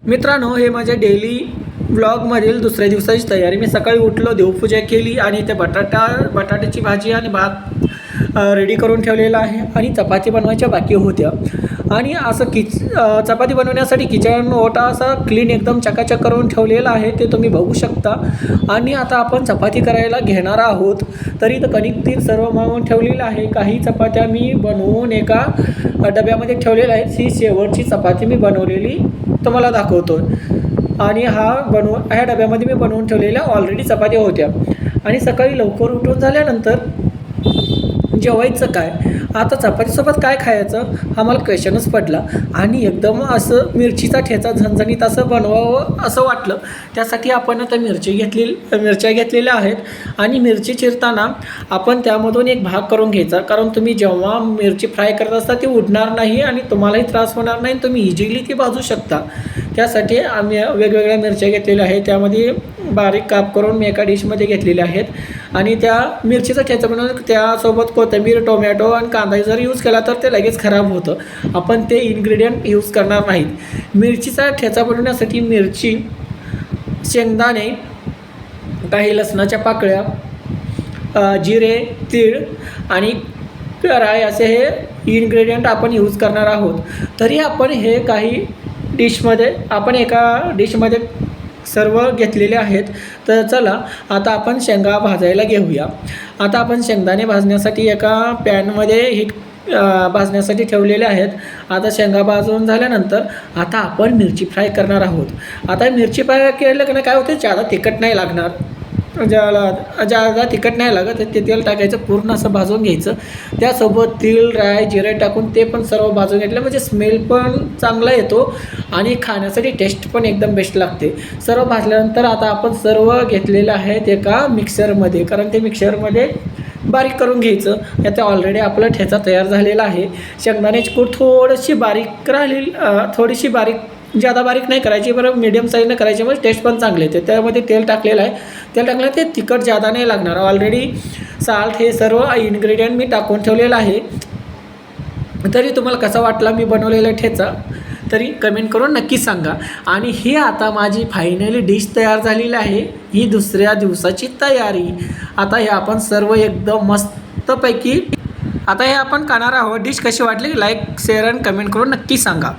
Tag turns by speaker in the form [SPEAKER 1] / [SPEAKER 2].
[SPEAKER 1] मित्रांनो, हे माझ्या डेली व्लॉगमधील दुसऱ्या दिवसाची तयारी. मी सकाळी उठलो, देवपूजा केली आणि ते बटाट्याची भाजी आणि भात रेडी करून ठेवलेला आहे आणि चपाती बनवायच्या बाकी होत्या. आणि असं चपाती बनवण्यासाठी किचन ओटा असा क्लीन एकदम चकाचक करून ठेवलेला आहे, ते तुम्ही बघू शकता. आणि आता आपण चपाती करायला घेणार आहोत. तरी तर कणिक तीन सर्व मळून ठेवलेलं आहे. काही चपात्या मी बनवून एका डब्यामध्ये ठेवलेल्या आहेत. ही शेवटची चपाती मी बनवलेली तुम्हाला दाखवतो. आणि ह्या डब्यामध्ये मी बनवून ठेवलेल्या ऑलरेडी चपात्या होत्या. आणि सकाळी लवकर उठून झाल्यानंतर जेवायचं काय, आता चपातीसोबत काय खायचं हा मला क्वेश्चनच पडला. आणि एकदम असं मिरचीचा ठेचा झणझणीत असं बनवावं असं वाटलं. त्यासाठी आपण आता मिरच्या घेतलेल्या आहेत. आणि मिरची चिरताना आपण त्यामधून एक भाग करून घ्यायचा, कारण तुम्ही जेव्हा मिरची फ्राय करत असता ती उडणार नाही आणि तुम्हालाही त्रास होणार नाही, तुम्ही इझिली ती भाजू शकता. त्यासाठी आम्ही वेगवेगळ्या मिरच्या घेतलेल्या आहेत. त्यामध्ये बारीक काप करून मी एका डिशमध्ये घेतलेले आहेत. आणि त्या मिरचीचा ठेचा बनवून त्यासोबत कोथिंबीर, टोमॅटो आणि कांदा जर यूज केला तर ते लगेच खराब होतं. आपण ते इन्ग्रेडियंट यूज करणार नाहीत. मिरचीचा ठेचा बनवण्यासाठी मिरची, शेंगदाणे, काही लसणाच्या पाकळ्या, जिरे, तीळ आणि राई असे हे इन्ग्रेडियंट आपण यूज करणार आहोत. तरी आपण हे काही एका डिशमध्ये सर्व घेतलेले आहेत. तर चला आता आपण शेंगा भाजायला घेऊया. आता आपण शेंगदाणे भाजण्यासाठी एका पॅनमध्ये भाजण्यासाठी ठेवलेले आहेत. आता शेंगा भाजून झाल्यानंतर आता आपण मिरची फ्राय करणार आहोत. आता मिरची फ्राय केलं की काय होते, जादा तिखट नाही लागणार. ज्यादा तिखट नाही लागत ते तेल टाकायचं, पूर्ण असं भाजून घ्यायचं. त्यासोबत तीळ, राय, जिरे टाकून ते पण सर्व भाजून घेतलं म्हणजे स्मेल पण चांगला येतो आणि खाण्यासाठी टेस्ट पण एकदम बेस्ट लागते. सर्व भाजल्यानंतर आता आपण सर्व घेतलेलं आहेत एका मिक्सरमध्ये, कारण ते मिक्सरमध्ये बारीक करून घ्यायचं. यात ऑलरेडी आपला ठेचा तयार झालेला आहे. शेंगदाण्याची कूट थोडीशी बारीक जादा बारीक नाही करायची, बरं मीडियम साईजनं करायची, म्हणजे टेस्ट पण चांगले येते. त्यामध्ये तेल टाकलेलं आहे. तेल टाकलं ते तिखट जादा नाही लागणार. ऑलरेडी साल्ट हे सर्व इन्ग्रेडियंट मी टाकून ठेवलेलं आहे. तरी तुम्हाला कसा वाटला मी बनवलेला ठेचा तरी कमेंट करून नक्की सांगा. आणि ही आता माझी फायनली डिश तयार झालेली आहे. ही दुसऱ्या दिवसाची तयारी. आता हे आपण सर्व एकदम मस्तपैकी आता हे आपण खाणार आहोत. डिश कशी वाटली लाईक, शेअर आणि कमेंट करून नक्की सांगा.